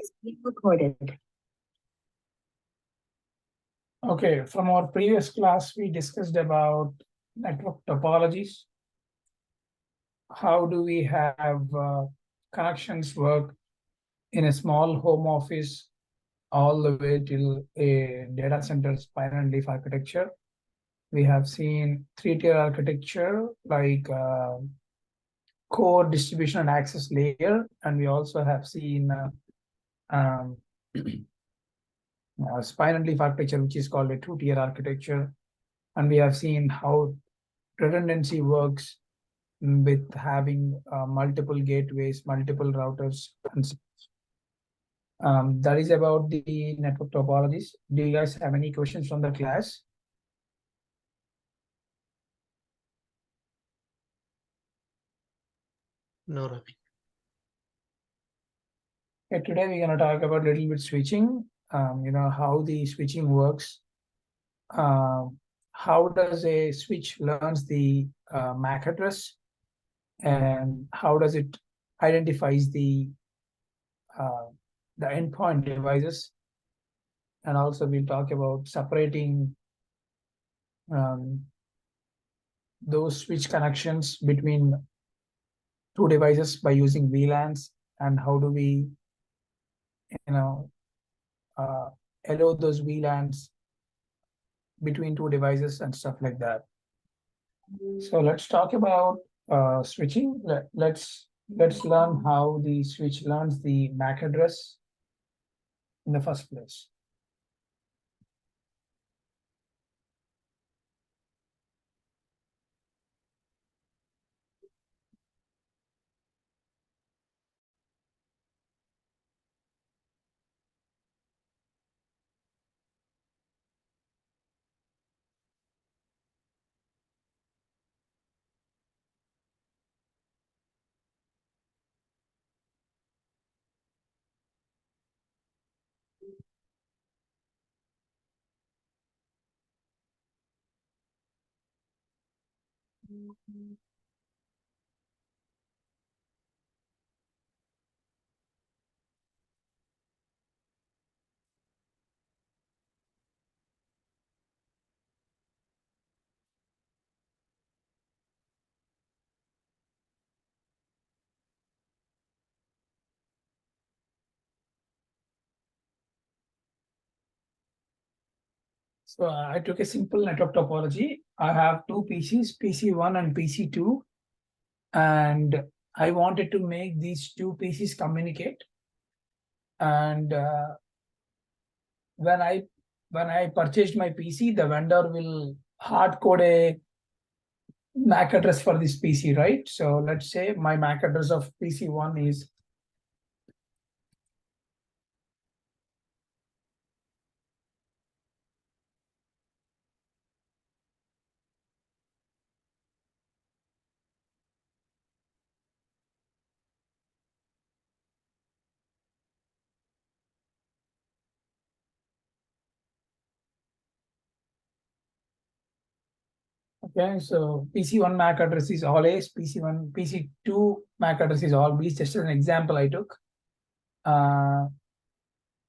is being recorded. Okay, from our previous class, we discussed about network topologies. How do we have connections work in a small home office all the way till a data center spiral leaf architecture? We have seen three-tier architecture like core, distribution, and access layer, and we also have seen spiral leaf architecture, which is called a two-tier architecture, and we have seen how redundancy works with having multiple gateways, multiple routers, and such. That is about the network topologies. Do you guys have any questions from the class? No, Ravi. Okay, today we're going to talk about a little bit switching. How the switching works. How does a switch learns the MAC address, and how does it identifies the endpoint devices? And also we'll talk about separating those switch connections between two devices by using VLANs, and how do we allow those VLANs between two devices and stuff like that. So let's talk about switching. Let's learn how the switch learns the MAC address in the first place. So I took a simple network topology. I have two PCs, PC1 and PC2, and I wanted to make these two PCs communicate. And when I purchased my PC, the vendor will hard code a MAC address for this PC, right? So let's say my MAC address of PC1 is okay. So PC1 MAC address is all A's, PC1, PC2 MAC address is all B's. Just an example I took.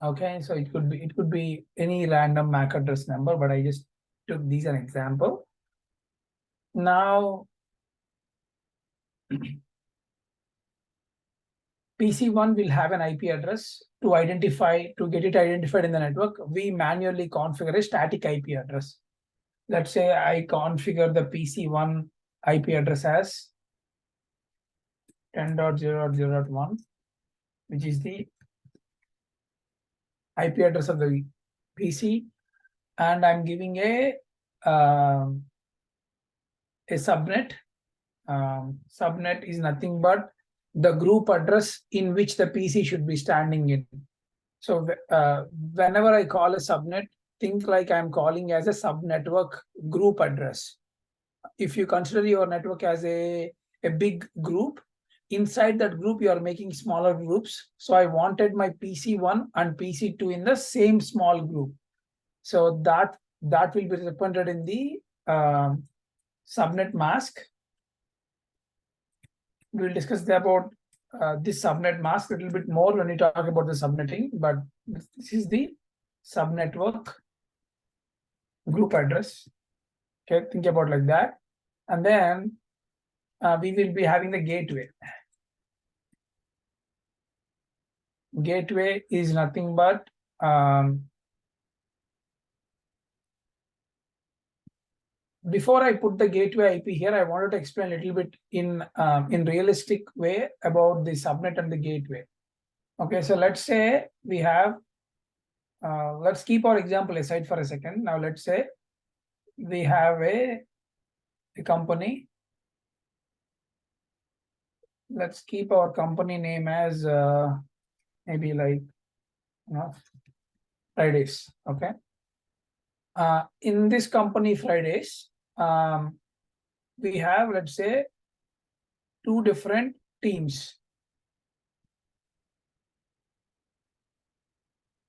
Okay, so it could be any random MAC address number, but I just took these an example. Now PC1 will have an IP address to get it identified in the network. We manually configure a static IP address. Let's say I configure the PC1 IP address as 10.0.0.1, which is the IP address of the PC, and I'm giving a subnet. Subnet is nothing but the group address in which the PC should be standing in. So whenever I call a subnet, think like I'm calling as a subnetwork group address. If you consider your network as a big group, inside that group you are making smaller groups. So I wanted my PC1 and PC2 in the same small group. So that will be represented in the subnet mask. We'll discuss about this subnet mask a little bit more when we talk about the subnetting, but this is the subnetwork group address. Okay, think about like that. And then we will be having the gateway. Gateway is nothing but before I put the gateway IP here, I wanted to explain a little bit in realistic way about the subnet and the gateway. Okay, so let's say we have, let's keep our example aside for a second. Now let's say we have a company. Let's keep our company name as maybe like Fridays. Okay. In this company Fridays, we have, let's say, two different teams.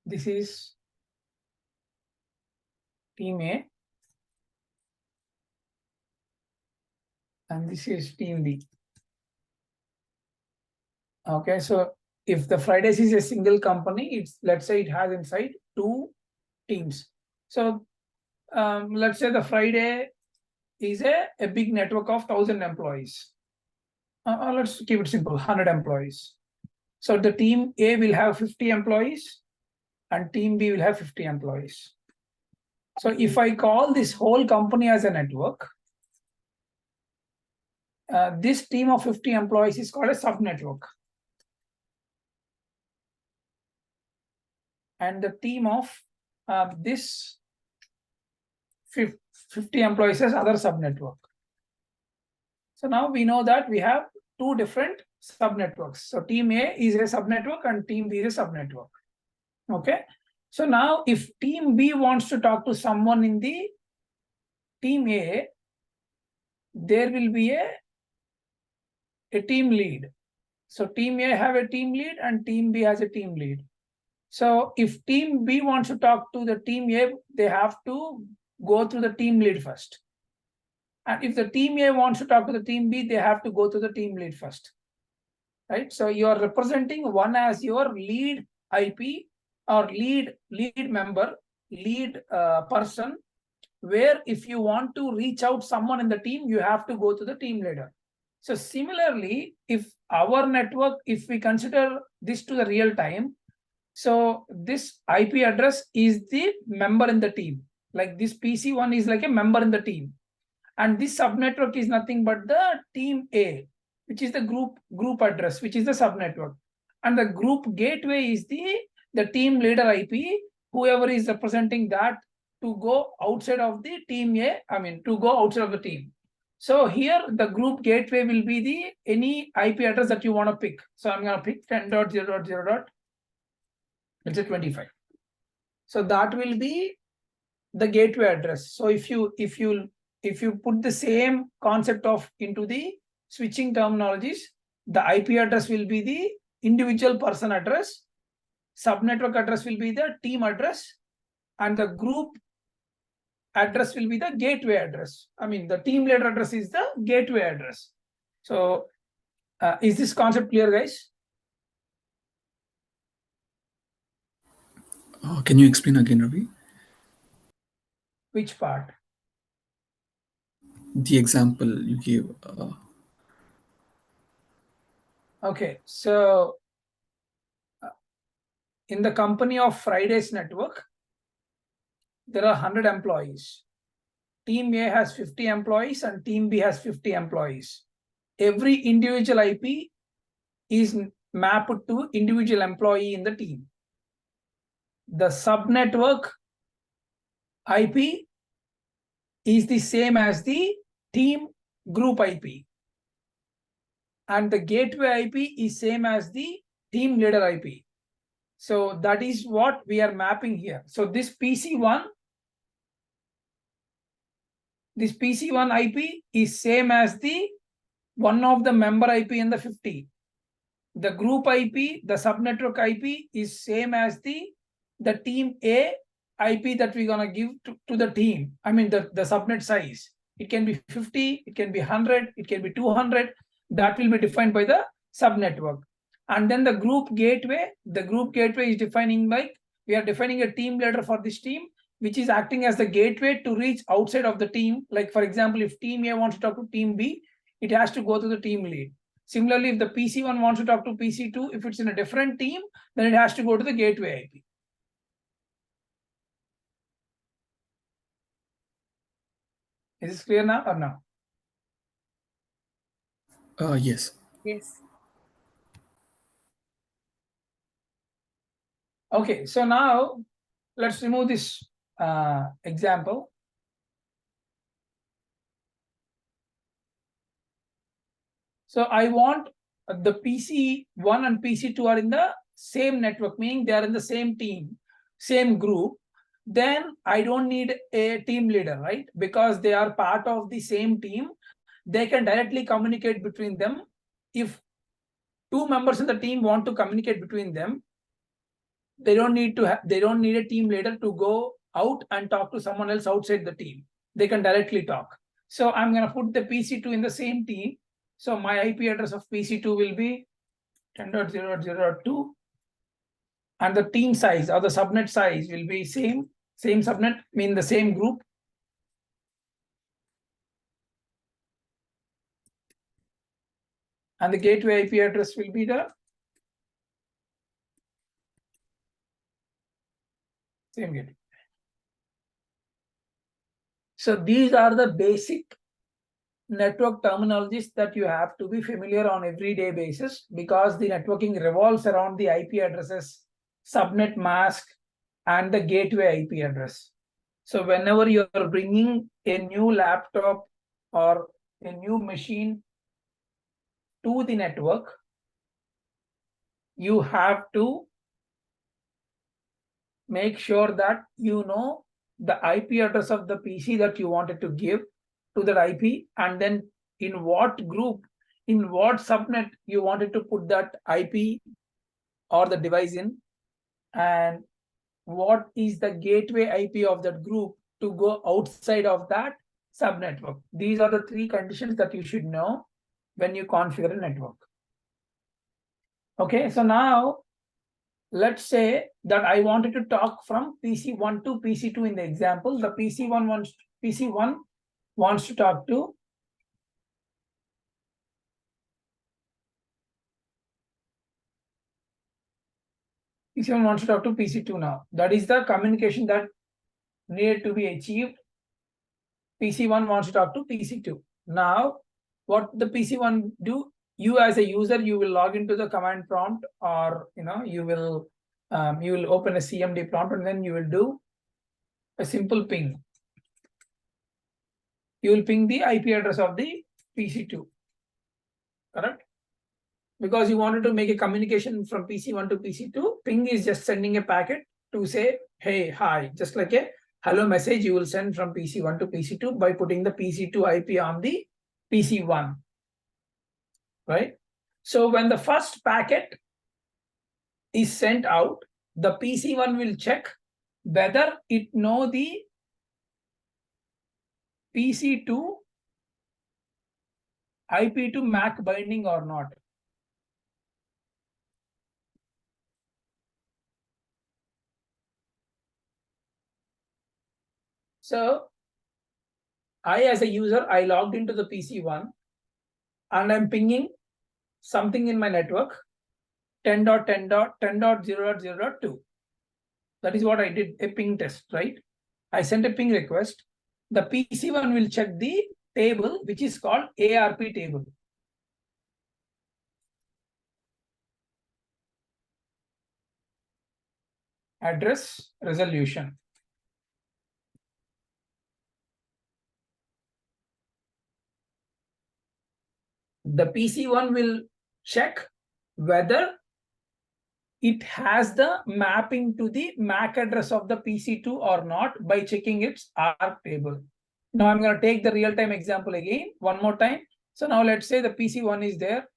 This is team A and this is team B. Okay, so if the Fridays is a single company, it's, let's say it has inside two teams. So let's say the Friday is a big network of 1,000 employees. Let's keep it simple, 100 employees. So the team A will have 50 employees and team B will have 50 employees. So if I call this whole company as a network, this team of 50 employees is called a subnetwork. And the team of this 50 employees is other subnetwork. So now we know that we have two different subnetworks. So team A is a subnetwork and team B is a subnetwork. Okay. So now if team B wants to talk to someone in the team A, there will be a team lead. So team A have a team lead and team B has a team lead. So if team B wants to talk to the team A, they have to go through the team lead first. And if the team A wants to talk to the team B, they have to go to the team lead first. Right? So you are representing one as your lead IP or lead member, lead person, where if you want to reach out someone in the team, you have to go to the team leader. So similarly, if our network, if we consider this to the real time, so this IP address is the member in the team. Like this PC1 is like a member in the team. And this subnetwork is nothing but the team A, which is the group address, which is the subnetwork. And the group gateway is the team leader IP, whoever is representing that to go outside of the team A, to go outside of the team. So here the group gateway will be the any IP address that you want to pick. So I'm going to pick 10.0.0. Let's say 25. So that will be the gateway address. So if you put the same concept of into the switching terminologies, the IP address will be the individual person address, subnetwork address will be the team address, and the group address will be the gateway address. The team leader address is the gateway address. So is this concept clear, guys? Can you explain again, Ravi? Which part? The example you gave. Okay, so in the company of Fridays network, there are 100 employees. Team A has 50 employees and team B has 50 employees. Every individual IP is mapped to individual employee in the team. The subnetwork IP is the same as the team group IP. And the gateway IP is same as the team leader IP. So that is what we are mapping here. So this PC1 IP is same as the one of the member IP in the 50. The group IP, the subnetwork IP is same as the team A IP that we're gonna give to the team. The subnet size. It can be 50, it can be 100, it can be 200. That will be defined by the subnetwork. And then the group gateway is defining like we are defining a team leader for this team, which is acting as the gateway to reach outside of the team. Like for example, if team A wants to talk to team B, it has to go to the team lead. Similarly, if the PC1 wants to talk to PC2, if it's in a different team, then it has to go to the gateway IP. Is this clear now or no? Yes. Yes. Okay, so now let's remove this example. So I want the PC1 and PC2 are in the same network, meaning they are in the same team, same group. Then I don't need a team leader, right? Because they are part of the same team. They can directly communicate between them. If two members in the team want to communicate between them, they don't need a team leader to go out and talk to someone else outside the team. They can directly talk. So I'm going to put the PC2 in the same team. So my IP address of PC2 will be 10.0.0.2, and the team size or the subnet size will be same subnet, mean the same group. And the gateway IP address will be the same gateway. So these are the basic network terminologies that you have to be familiar on everyday basis, because the networking revolves around the IP addresses, subnet mask, and the gateway IP address. So whenever you are bringing a new laptop or a new machine to the network, you have to make sure that you know the IP address of the PC that you wanted to give to that IP, and then in what group, in what subnet you wanted to put that IP or the device in, and what is the gateway IP of that group to go outside of that subnetwork. These are the three conditions that you should know when you configure a network. Okay, so now let's say that I wanted to talk from PC1 to PC2 in the example. The PC1 wants to talk to PC1 wants to talk to PC2 now. That is the communication that needed to be achieved. PC1 wants to talk to PC2. Now, what the PC1 do? You as a user, you will log into the command prompt, or you will open a CMD prompt, and then you will do a simple ping. You will ping the IP address of the PC2, correct? Because you wanted to make a communication from PC1 to PC2, ping is just sending a packet to say, hey, hi, just like a hello message you will send from PC1 to PC2 by putting the PC2 IP on the PC1, right? So when the first packet is sent out, the PC1 will check whether it know the PC2 IP to MAC binding or not. So I, as a user, I logged into the PC1 and I'm pinging something in my network 10.10.10.0.0.2. That is what I did, a ping test, right? I sent a ping request. The PC1 will check the table, which is called ARP table. Address resolution. The PC1 will check whether it has the mapping to the MAC address of the PC2 or not by checking its ARP table. Now I'm going to take the real-time example again, one more time. So now let's say the PC1 is there,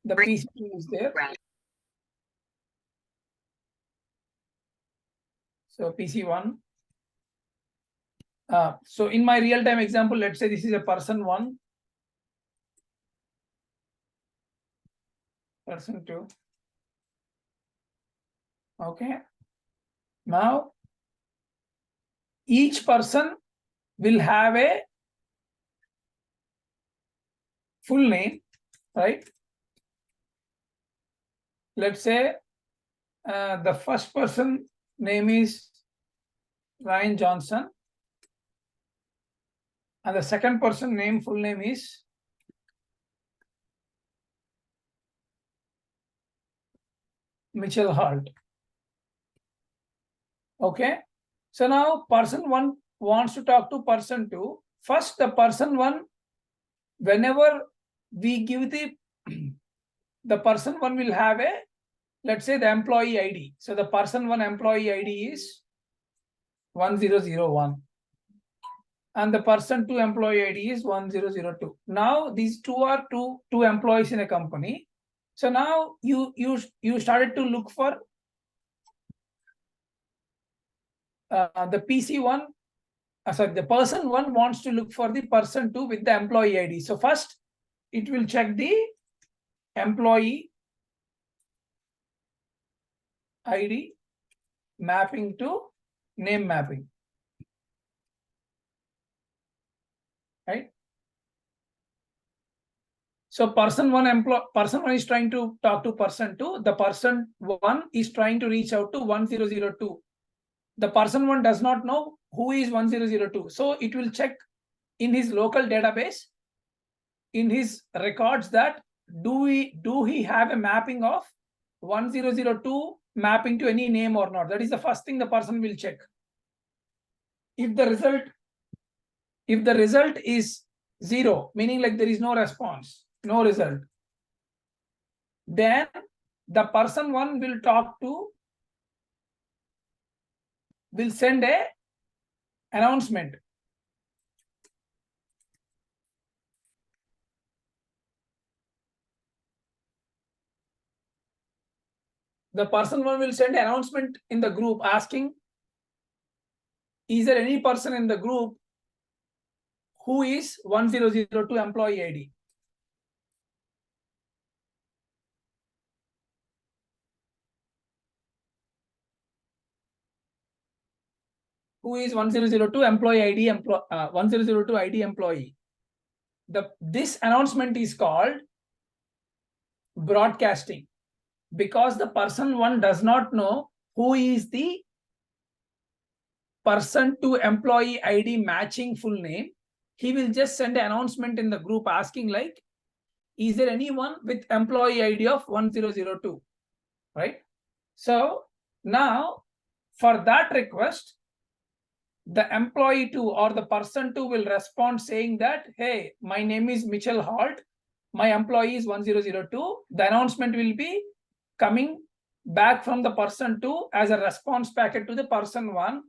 the PC2 is there. So PC1. So in my real-time example, let's say this is a person 1, person 2, Okay. Now, each person will have a full name, right? Let's say the first person name is Ryan Johnson, and the second person name, full name is Mitchell Hart. Okay. So now person one wants to talk to person two. First, the person one, whenever we give the person one will have a, let's say, the employee ID. So the person one employee ID is 1001. And the person two employee ID is 1002. Now these two are two employees in a company. So now you started to look for the PC one. Sorry, the person one wants to look for the person two with the employee ID. So first, it will check the employee ID mapping to name mapping, right? So person one is trying to talk to person two. The person one is trying to reach out to 1002. The person one does not know who is 1002. So it will check in his local database, in his records, that do he have a mapping of 1002 mapping to any name or not. That is the first thing the person will check. If the result is 0, meaning like there is no response, no result, then the person one will send a announcement. The person one will send an announcement in the group asking, is there any person in the group who is 1002 employee ID? Who is 1002 employee ID, 1002 ID employee? This announcement is called broadcasting, because the person one does not know who is the person to employee ID matching full name. He will just send an announcement in the group asking like, is there anyone with employee ID of 1002, right? So now for that request, the employee two or the person two will respond saying that, hey, my name is Mitchell Hart, my employee is 1002. The announcement will be coming back from the person two as a response packet to the person one.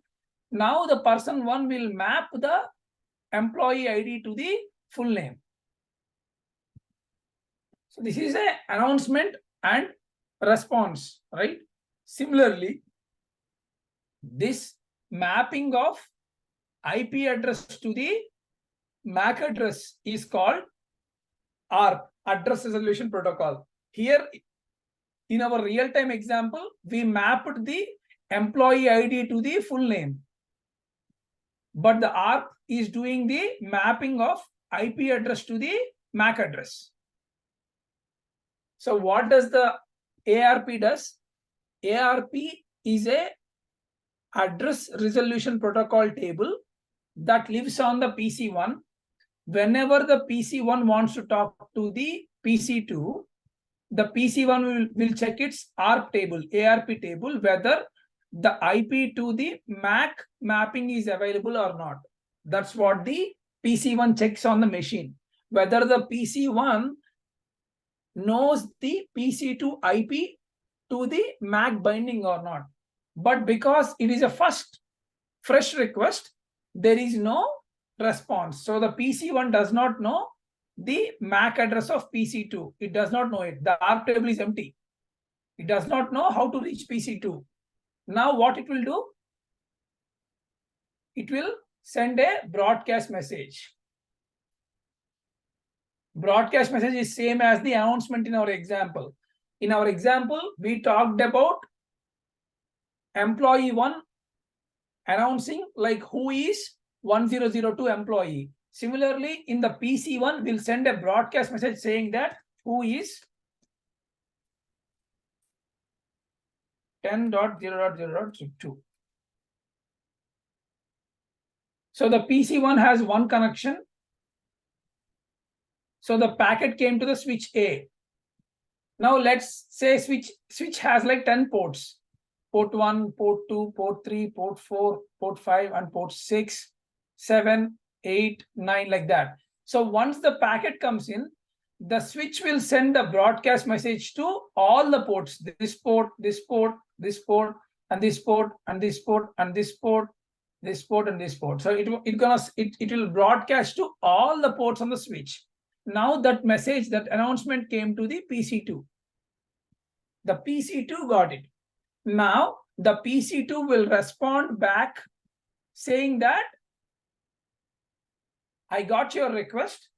Now the person one will map the employee ID to the full name. So this is an announcement and response, right? Similarly, this mapping of IP address to the MAC address is called ARP, Address Resolution Protocol. Here, in our real-time example, we mapped the employee ID to the full name. But the ARP is doing the mapping of IP address to the MAC address. So what does the ARP does? ARP is a address resolution protocol table that lives on the PC1. Whenever the PC1 wants to talk to the PC2, the PC1 will check its ARP table, whether the IP to the MAC mapping is available or not. That's what the PC1 checks on the machine, whether the PC1 knows the PC2 IP to the MAC binding or not. But because it is a fresh request, there is no response. So the PC1 does not know the MAC address of PC2. It does not know it. The ARP table is empty. It does not know how to reach PC2. Now what it will do? It will send a broadcast message. Broadcast message is same as the announcement in our example. In our example, we talked about employee 1 announcing like who is 1002 employee. Similarly, in the PC1, we'll send a broadcast message saying that who is 10.0.0.2. So the PC1 has one connection. So the packet came to the switch A. Now let's say switch has like 10 ports. Port 1, port 2, port 3, port 4, port 5, and port 6, 7, 8, 9, like that. So once the packet comes in, the switch will send the broadcast message to all the ports, this port, this port, this port, and this port, and this port, and this port, this port, and this port. So it will broadcast to all the ports on the switch. Now that message, that announcement came to the PC2. The PC2 got it. Now the PC2 will respond back saying that I got your request.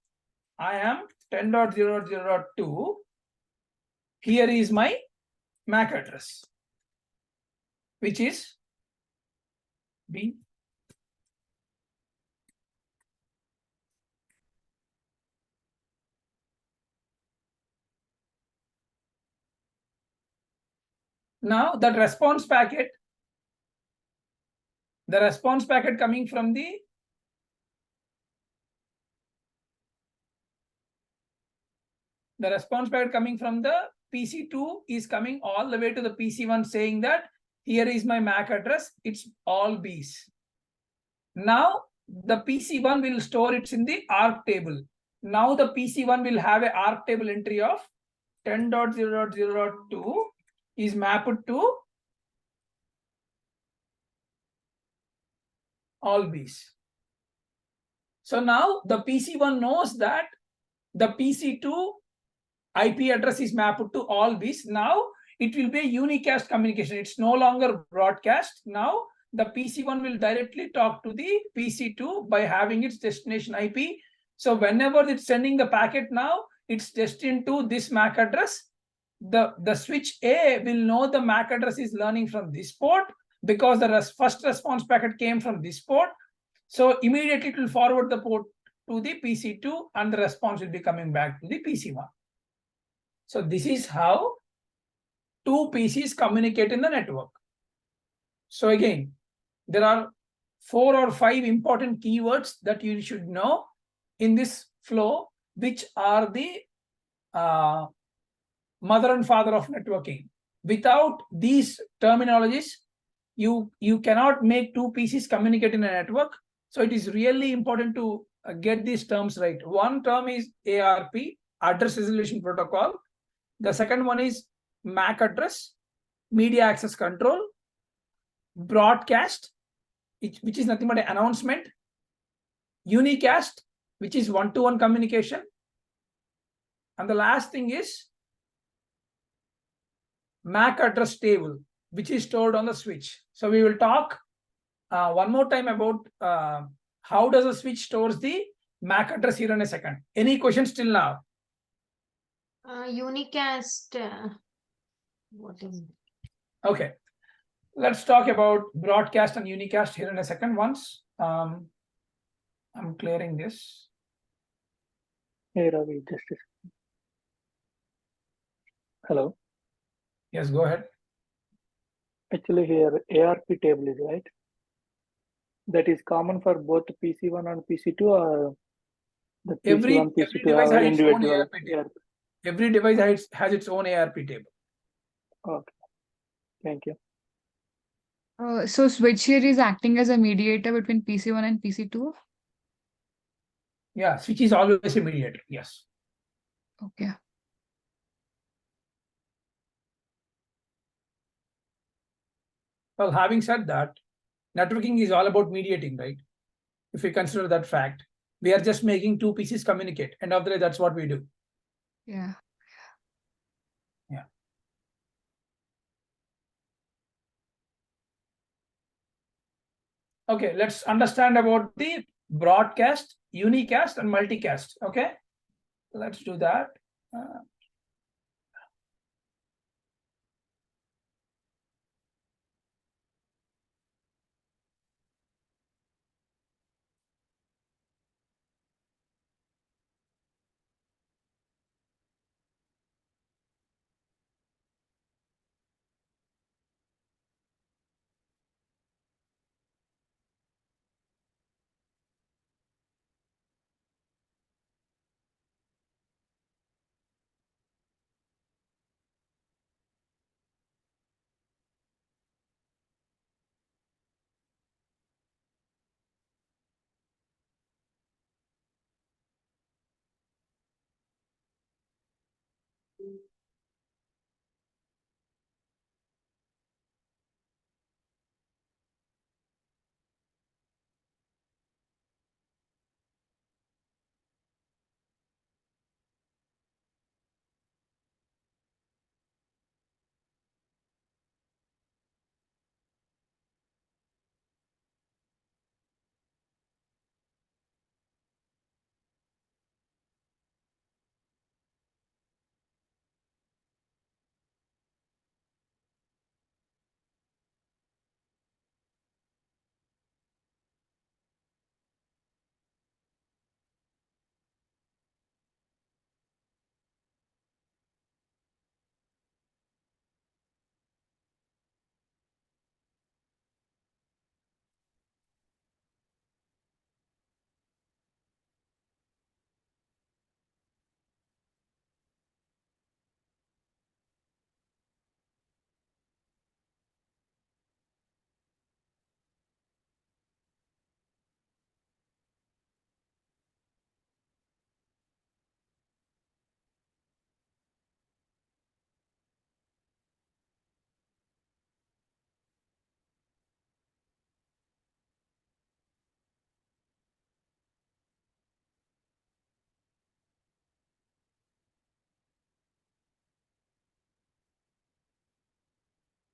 I am 10.0.0.2. Here is my MAC address, which is B. Now that response packet, coming from the PC2 is coming all the way to the PC1 saying that here is my MAC address, it's all B's. Now the PC1 will store it in the ARC table. Now the PC1 will have a ARC table entry of 10.0.0.2 is mapped to all B's. So now the PC1 knows that the PC2 IP address is mapped to all B's. Now it will be a unicast communication. It's no longer broadcast. Now the PC1 will directly talk to the PC2 by having its destination IP. So whenever it's sending the packet now, it's destined to this MAC address. The switch A will know the MAC address is learning from this port because the first response packet came from this port. So immediately it will forward the port to the PC2 and the response will be coming back to the PC1. So this is how two PCs communicate in the network. So again, there are 4 or 5 important keywords that you should know in this flow, which are the mother and father of networking. Without these terminologies, you cannot make two PCs communicate in a network. So it is really important to get these terms right. One term is ARP, address resolution protocol. The second one is MAC address, media access control, broadcast, which is nothing but an announcement, unicast, which is one-to-one communication, and the last thing is MAC address table, which is stored on the switch. So we will talk one more time about how does a switch stores the MAC address here in a second. Any questions till now? Unicast. What is it? Okay, let's talk about broadcast and unicast here in a second. Once I'm clearing this. Hey Ravi, just a second. Hello. Yes, go ahead. Actually, here ARP table is right. That is common for both PC1 and PC2, or the PC1, Every PC2 device have has its own individual ARP table. ARP. Every device has its own ARP table. Okay, thank you. So switch here is acting as a mediator between PC1 and PC2? Yeah, switch is always a mediator. Yes. Okay. Well, having said that, networking is all about mediating, right? If we consider that fact, we are just making two pieces communicate. End of the day, that's what we do. Yeah. Yeah. Okay, let's understand about the broadcast, unicast, and multicast. Okay, let's do that.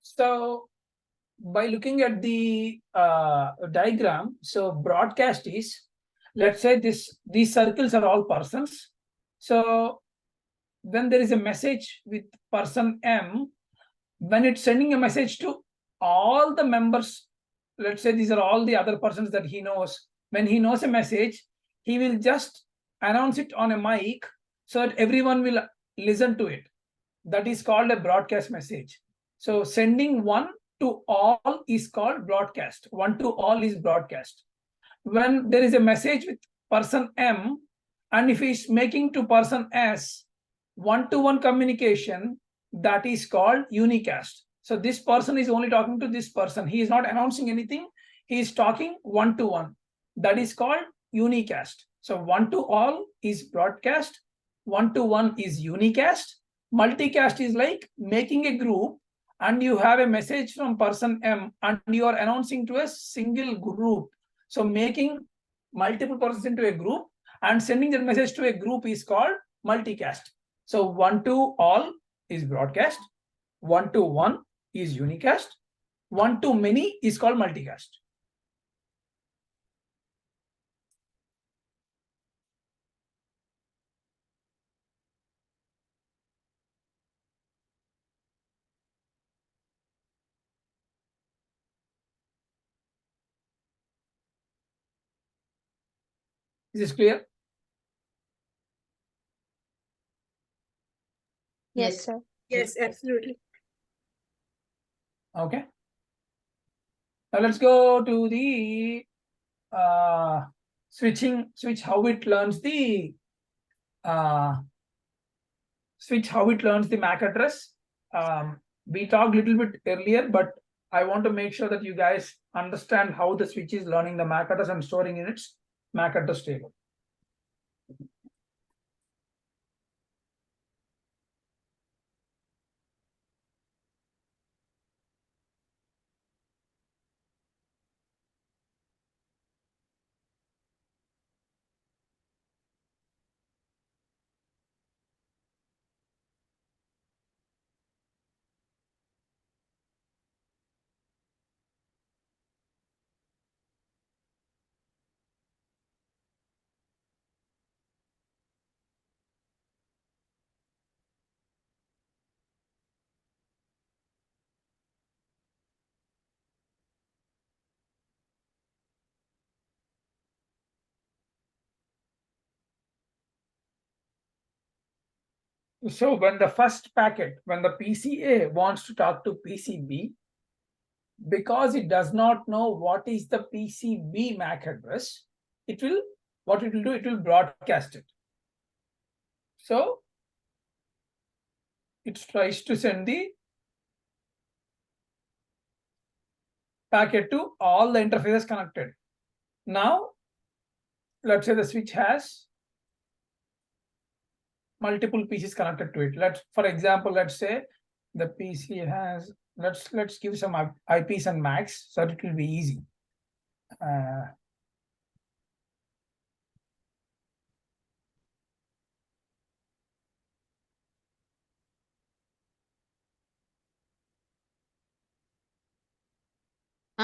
So by looking at the diagram, so broadcast is, let's say these circles are all persons. So when there is a message with person M, when it's sending a message to all the members, let's say these are all the other persons that he knows. When he knows a message, he will just announce it on a mic so that everyone will listen to it. That is called a broadcast message. So sending one to all is called broadcast. One to all is broadcast. When there is a message with person M, and if he's making to person S, one-to-one communication, that is called unicast. So this person is only talking to this person. He is not announcing anything. He is talking one-to-one. That is called unicast. So one-to-all is broadcast. One-to-one is unicast. Multicast is like making a group and you have a message from person M and you are announcing to a single group. So making multiple persons into a group and sending that message to a group is called multicast. So one to all is broadcast, one to one is unicast, one to many is called multicast. Is this clear? Yes, sir. Yes, absolutely. Okay. Now let's go to the switch how it learns the MAC address. We talked a little bit earlier, but I want to make sure that you guys understand how the switch is learning the MAC address and storing in its MAC address table. So when the first packet, when the PCA wants to talk to PCB, because it does not know what is the PCB MAC address, it will broadcast it. So it tries to send the packet to all the interfaces connected. Now, let's say the switch has multiple PCs connected to it. For example, let's say the PC has, let's give some IPs and MACs so that it will be easy.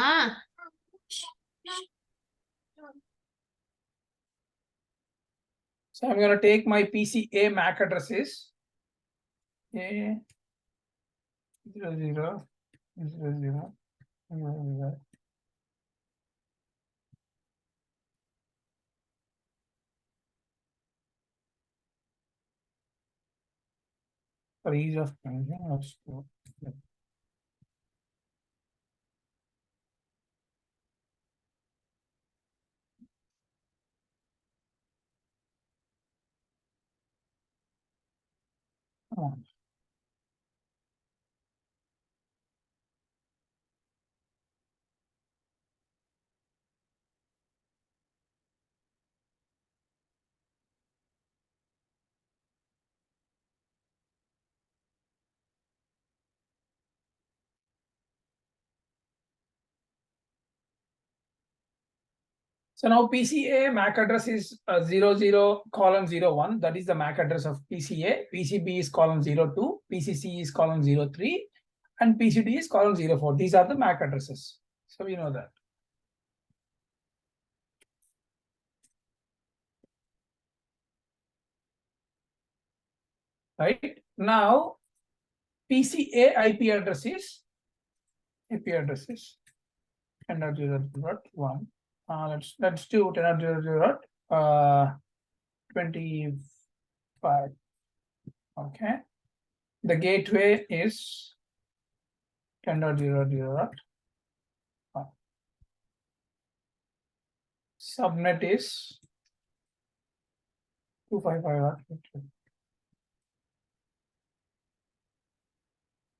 Ah, So I'm going to take my PCA MAC addresses. A 00 00 00 00. For ease of confusion, let's do. So now PCA MAC address is 00:01. That is the MAC address of PCA. PCB is :02. PCC is :03. And PCD is :04. These are the MAC addresses. So we know that. Right now, PCA IP addresses 10.0.1. Let's do 10.0.25. Okay. The gateway is 10.0.1. Subnet is 255.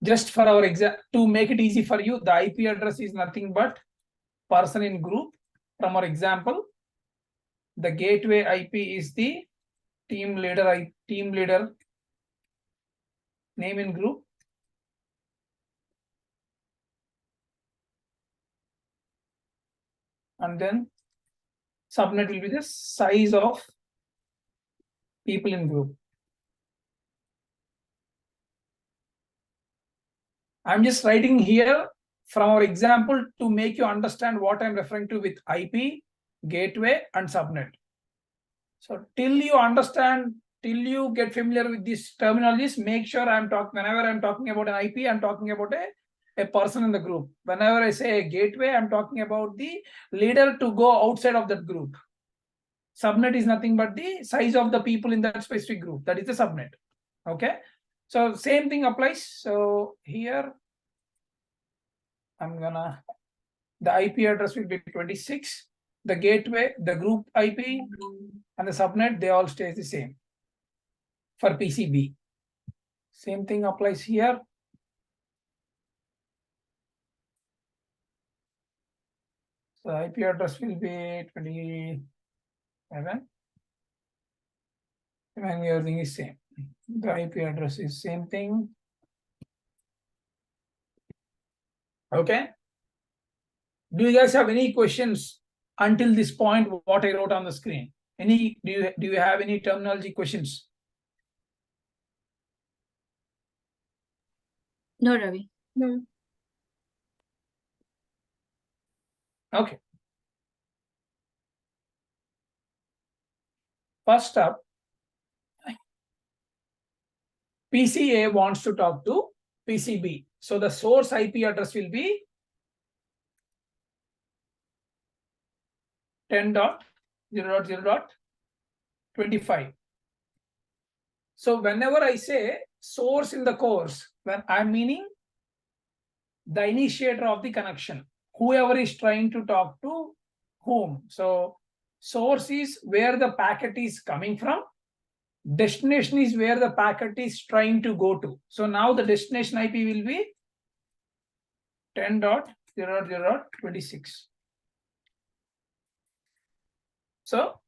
Just for our exam, to make it easy for you, the IP address is nothing but person in group. From our example, the gateway IP is the team leader name in group. And then subnet will be the size of people in group. I'm just writing here from our example to make you understand what I'm referring to with IP, gateway, and subnet. So till you understand, till you get familiar with these terminologies, make sure whenever I'm talking about an IP, I'm talking about a person in the group. Whenever I say a gateway, I'm talking about the leader to go outside of that group. Subnet is nothing but the size of the people in that specific group. That is the subnet. Okay. So same thing applies. So here the IP address will be 26. The gateway, the group IP, and the subnet, they all stay the same for PCB. Same thing applies here. So IP address will be 27. And everything is same. The IP address is same thing. Okay. Do you guys have any questions until this point? What I wrote on the screen? Do you have any terminology questions? No, Ravi. No. Okay. First up, PCA wants to talk to PCB. So the source IP address will be 10.0.0.25. So whenever I say source in the course, when I'm meaning the initiator of the connection, whoever is trying to talk to whom. So source is where the packet is coming from. Destination is where the packet is trying to go to. So now the destination IP will be 10.0.0.26. So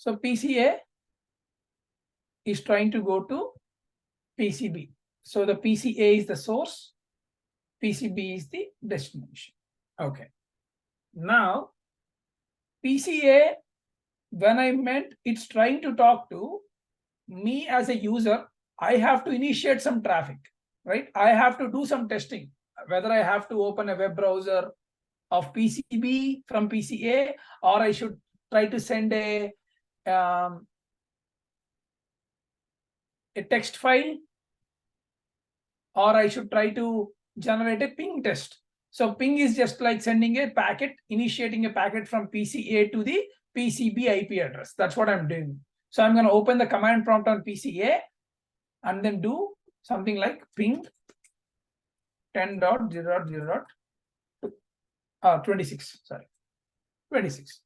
So PCA is trying to go to PCB. So the PCA is the source, PCB is the destination. Okay. Now, PCA, when I meant it's trying to talk to me as a user, I have to initiate some traffic, right? I have to do some testing, whether I have to open a web browser of PCB from PCA, or I should try to send a text file, or I should try to generate a ping test. So ping is just like sending a packet, initiating a packet from PCA to the PCB IP address. That's what I'm doing. So I'm going to open the command prompt on PCA and then do something like ping 10.0.0.26, sorry, 26.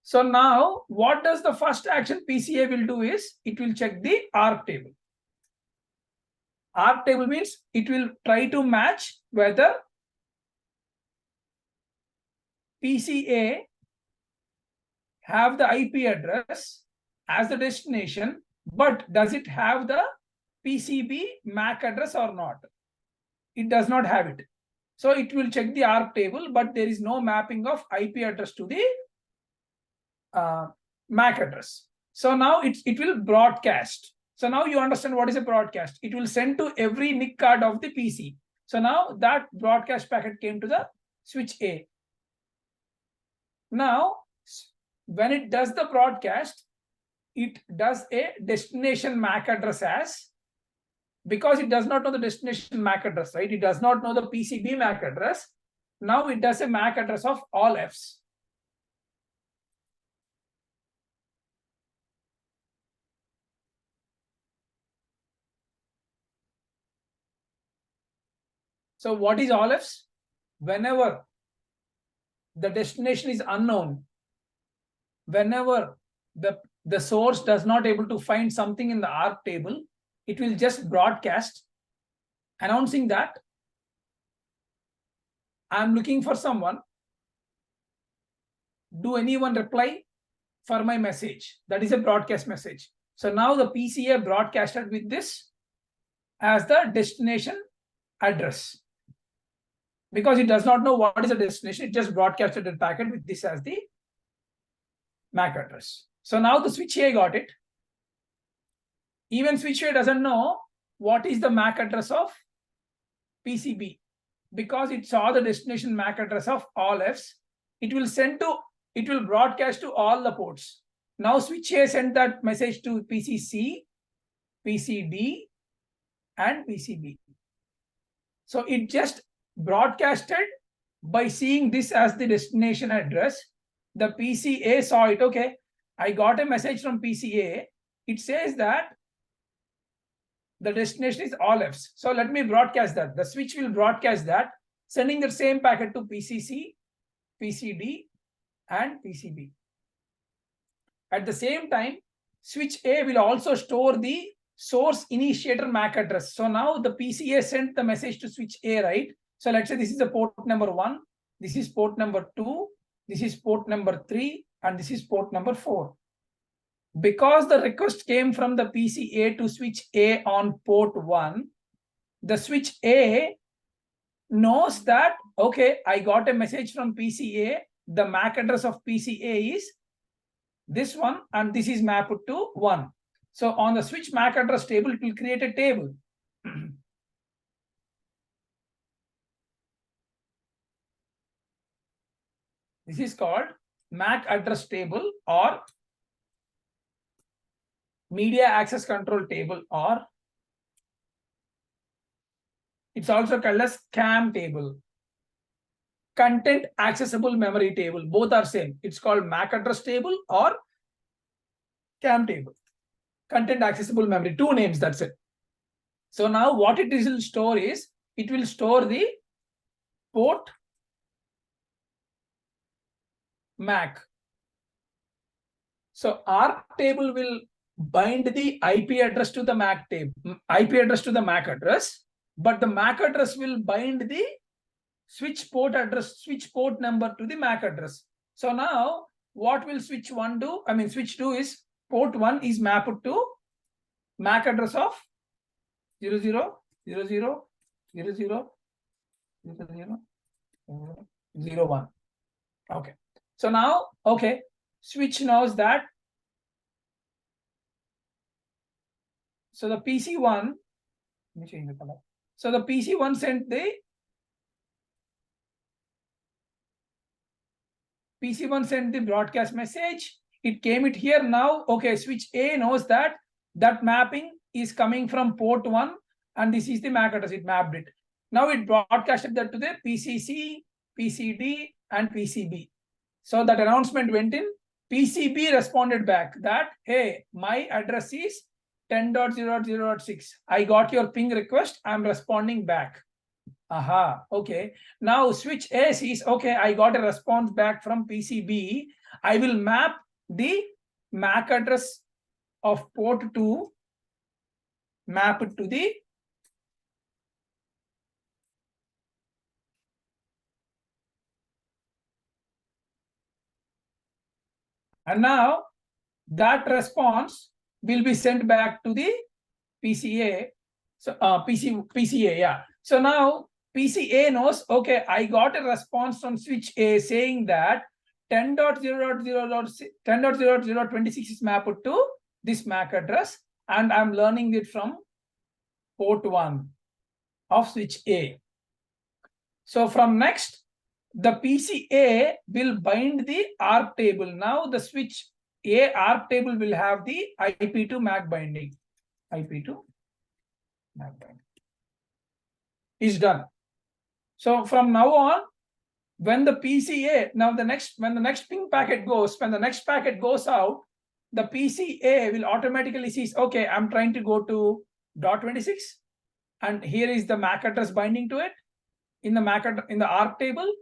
So now what does the first action PCA will do is it will check the ARP table. ARP table means it will try to match whether PCA have the IP address as the destination, but does it have the PCB MAC address or not? It does not have it. So it will check the ARP table, but there is no mapping of IP address to the MAC address. So now it will broadcast. So now you understand what is a broadcast. It will send to every NIC card of the PC. So now that broadcast packet came to the switch A. Now, when it does the broadcast, it does a destination MAC address as, because it does not know the destination MAC address, right? It does not know the PCB MAC address. Now it does a MAC address of all Fs. So what is all Fs? Whenever the destination is unknown, whenever the source does not able to find something in the ARP table, it will just broadcast announcing that I'm looking for someone. Do anyone reply for my message? That is a broadcast message. So now the PCA broadcasted with this as the destination address. Because it does not know what is the destination, it just broadcasted a packet with this as the MAC address. So now the switch A got it. Even switch A doesn't know what is the MAC address of PCB. Because it saw the destination MAC address of all Fs, it will broadcast to all the ports. Now switch A sent that message to PCC, PCD, and PCB. So it just broadcasted by seeing this as the destination address. The PCA saw it. Okay, I got a message from PCA. It says that the destination is all Fs. So let me broadcast that. The switch will broadcast that, sending the same packet to PCC, PCD, and PCB. At the same time, switch A will also store the source initiator MAC address. So now the PCA sent the message to switch A, right? So let's say this is the port number 1, this is port number 2, this is port number 3, and this is port number 4. Because the request came from the PCA to switch A on port 1, the switch A knows that, okay, I got a message from PCA, the MAC address of PCA is this one, and this is mapped to 1. So on the switch MAC address table, it will create a table. This is called MAC address table or media access control table, or it's also called as CAM table. Content accessible memory table, both are same. It's called MAC address table or CAM table. Content accessible memory, 2 names, that's it. So now what it will store is, it will store the port MAC. So ARP table will bind the IP address to the MAC table, IP address to the MAC address, but the MAC address will bind the switch port address, switch port number to the MAC address. So now what will switch 1 do? I mean, switch 2 is port 1 is mapped to MAC address of 00, 00, 00, 00, 01. Okay. So now, okay, switch knows that. So the PC1, let me change the color. So the PC1 sent the broadcast message. It came it here now. Okay, switch A knows that mapping is coming from port 1 and this is the MAC address. It mapped it. Now it broadcasted that to the PCC, PCD, and PCB. So that announcement went in. PCB responded back that, hey, my address is 10.0.0.6. I got your ping request. I'm responding back. Aha, okay. Now switch A says, okay, I got a response back from PCB. I will map the MAC address of port 2, map it to the and now that response will be sent back to the PCA. So PCA, yeah. So now PCA knows, okay, I got a response from switch A saying that 10.0.0.26 is mapped to this MAC address, and I'm learning it from port 1 of switch A. So from next, the PCA will bind the ARP table. Now the switch A ARP table will have the IP to MAC binding. IP to MAC binding is done. So from now on, when the PCA, when the next ping packet goes, when the next packet goes out, the PCA will automatically see, okay, I'm trying to go to .26, and here is the MAC address binding to it. In the ARP table,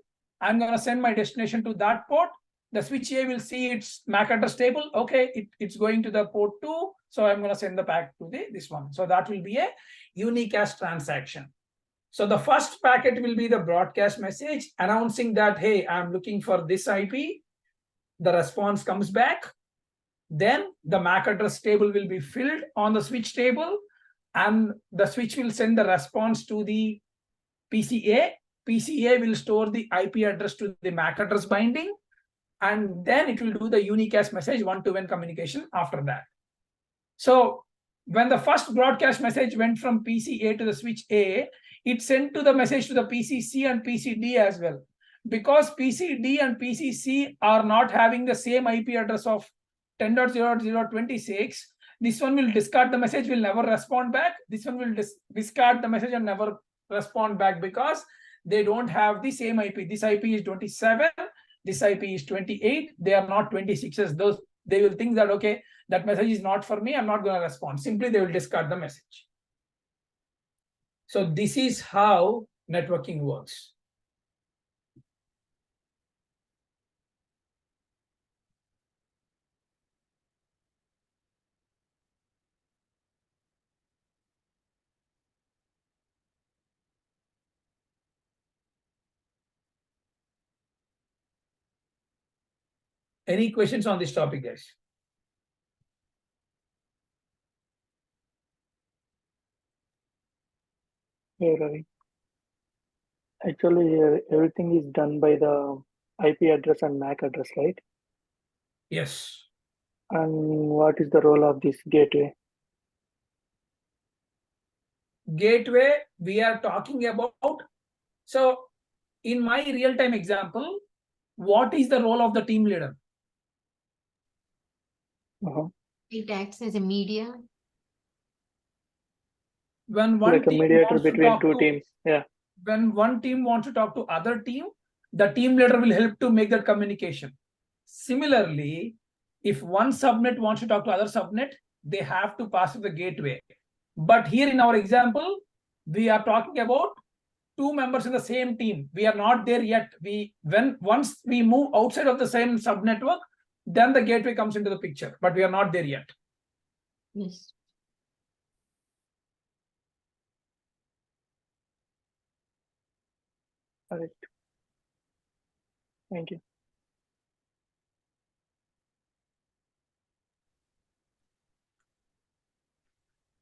I'm going to send my destination to that port. The switch A will see its MAC address table. Okay, it's going to the port 2, so I'm going to send the packet to this one. So that will be a unicast transaction. So the first packet will be the broadcast message announcing that, hey, I'm looking for this IP. The response comes back. Then the MAC address table will be filled on the switch table, and the switch will send the response to the PCA. PCA will store the IP address to the MAC address binding, and then it will do the unicast message one-to-one communication after that. So when the first broadcast message went from PCA to the switch A, it sent to the message to the PCC and PCD as well. Because PCD and PCC are not having the same IP address of 10.0.0.26, this one will discard the message, will never respond back. This one will discard the message and never respond back because they don't have the same IP. This IP is 27, this IP is 28. They are not 26s. Those, they will think that, okay, that message is not for me, I'm not going to respond. Simply they will discard the message. So this is how networking works. Any questions on this topic, guys? Hey, Ravi. Actually, here everything is done by the IP address and MAC address, right? Yes. And what is the role of this gateway? Gateway, we are talking about. So in my real-time example, what is the role of the team leader? It acts as a media. When one Like a team mediator wants to between talk two to- teams. Yeah. When one team wants to talk to other team, the team leader will help to make that communication. Similarly, if one subnet wants to talk to other subnet, they have to pass through the gateway. But here in our example, we are talking about two members in the same team. We are not there yet. Once we move outside of the same subnetwork, then the gateway comes into the picture, but we are not there yet. Yes. Correct. Thank you.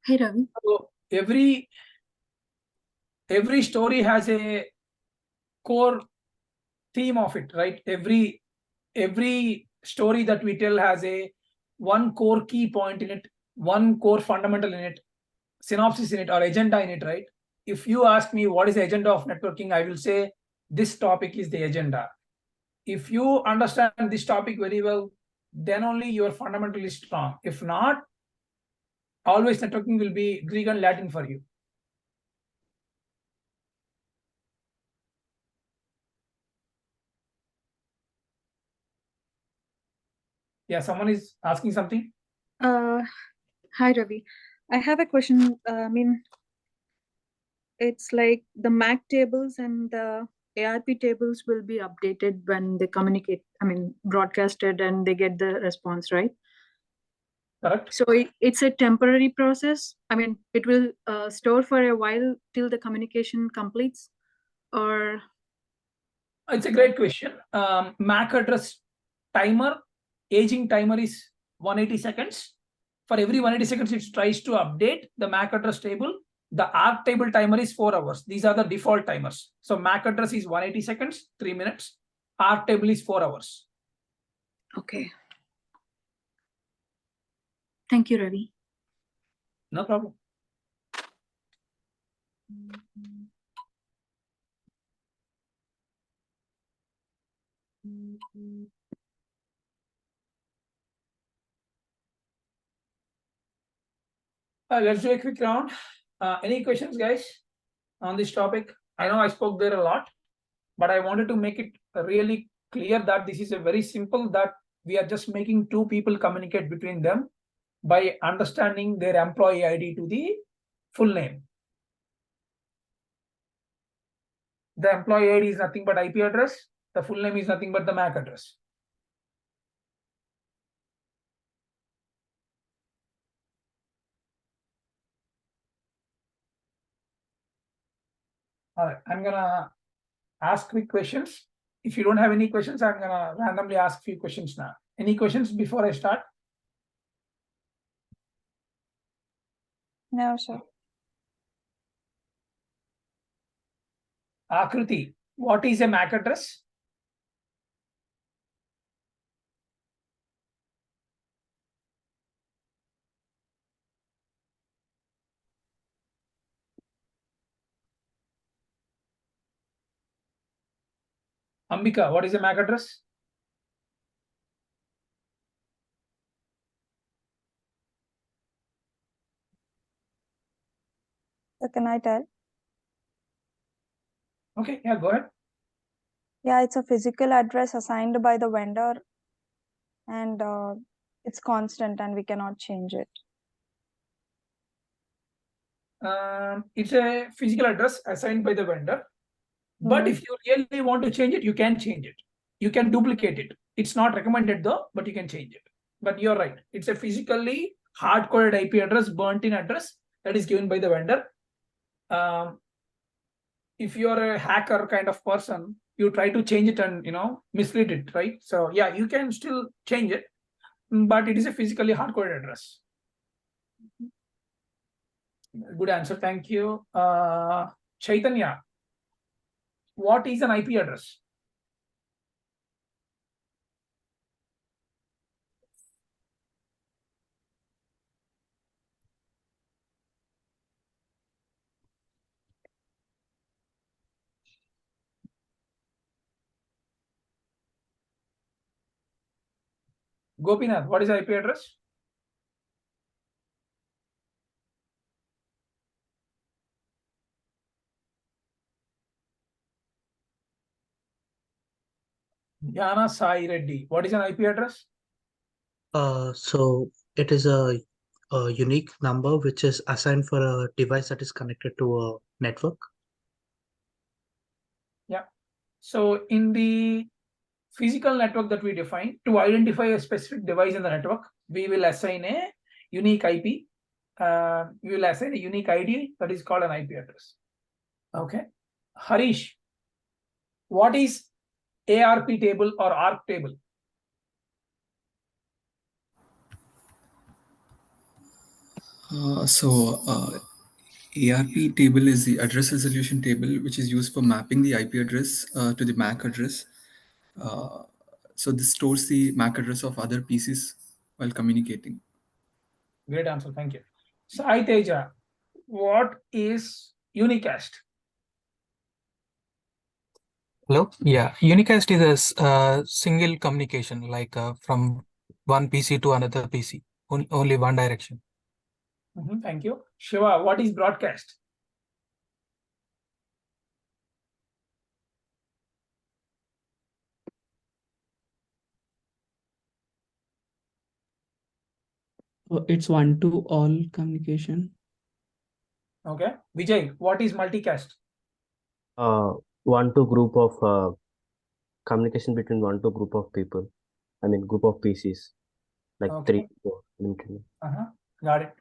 Hey Ravi. So every story has a core theme of it, right? Every story that we tell has a one core key point in it, one core fundamental in it, synopsis in it, or agenda in it, right? If you ask me what is the agenda of networking, I will say this topic is the agenda. If you understand this topic very well, then only you are fundamentally strong. If not, always networking will be Greek and Latin for you. Yeah, someone is asking something. Hi Ravi. I have a question. It's like the MAC tables and the ARP tables will be updated when they communicate, broadcasted and they get the response, right? Correct. So it's a temporary process. It will store for a while till the communication completes, or It's a great question. MAC address timer, aging timer is 180 seconds. For every 180 seconds, it tries to update the MAC address table. The ARP table timer is 4 hours. These are the default timers. So MAC address is 180 seconds, 3 minutes. ARP table is 4 hours. okay. Thank you, Ravi. No problem. Let's do a quick round. Any questions, guys, on this topic? I know I spoke there a lot, but I wanted to make it really clear that this is a very simple, that we are just making two people communicate between them by understanding their employee ID to the full name. The employee ID is nothing but IP address. The full name is nothing but the MAC address. All right, I'm gonna ask quick questions. If you don't have any questions, I'm gonna randomly ask a few questions now. Any questions before I start? No, sir. Akruti, what is a MAC address? Ambika, what is a MAC address? So can I tell? Okay, yeah, go ahead. Yeah, it's a physical address assigned by the vendor, and it's constant and we cannot change it. It's a physical address assigned by the vendor. But if you really want to change it, you can change it. You can duplicate it. It's not recommended though, but you can change it. But you're right. It's a physically hard-coded IP address, burnt-in address that is given by the vendor. If you're a hacker kind of person, you try to change it and mislead it, right? So yeah, you can still change it, but it is a physically hard-coded address. Good answer, thank you. Chaitanya, what is an IP address? Gopinath, what is IP address? Jana Sai Reddy, what is an IP address? So it is a unique number which is assigned for a device that is connected to a network. Yeah. So in the physical network that we define, to identify a specific device in the network, we will assign a unique IP. We will assign a unique ID that is called an IP address. Okay. Harish, what is ARP table or ARP table? ARP table is the address resolution table, which is used for mapping the IP address to the MAC address. So this stores the MAC address of other PCs while communicating. Great answer. Thank you. Sai Teja, what is unicast? Hello? Yeah, unicast is a single communication, like from one PC to another PC, only one direction. Thank you. Shiva, what is broadcast? It's one-to-all communication. Okay. Vijay, what is multicast? One to group of communication between one to group of people. I mean, group of PCs, like Okay. 3, 4. limited. Got it.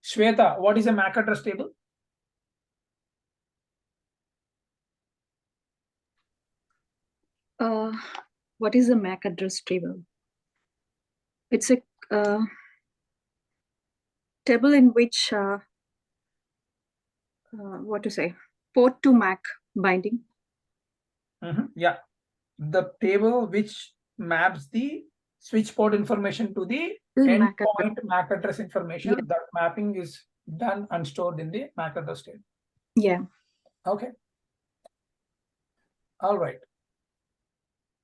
Shweta, what is a MAC address table? What is the MAC address table? It's a table in which what to say, port to MAC binding. Yeah. The table which maps the switch port information to the MAC endpoint MAC address information. Yeah. That mapping is done and stored in the MAC address table. Yeah. Okay. All right.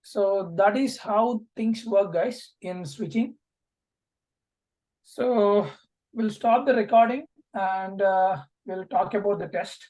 So that is how things work, guys, in switching. So we'll stop the recording and we'll talk about the test.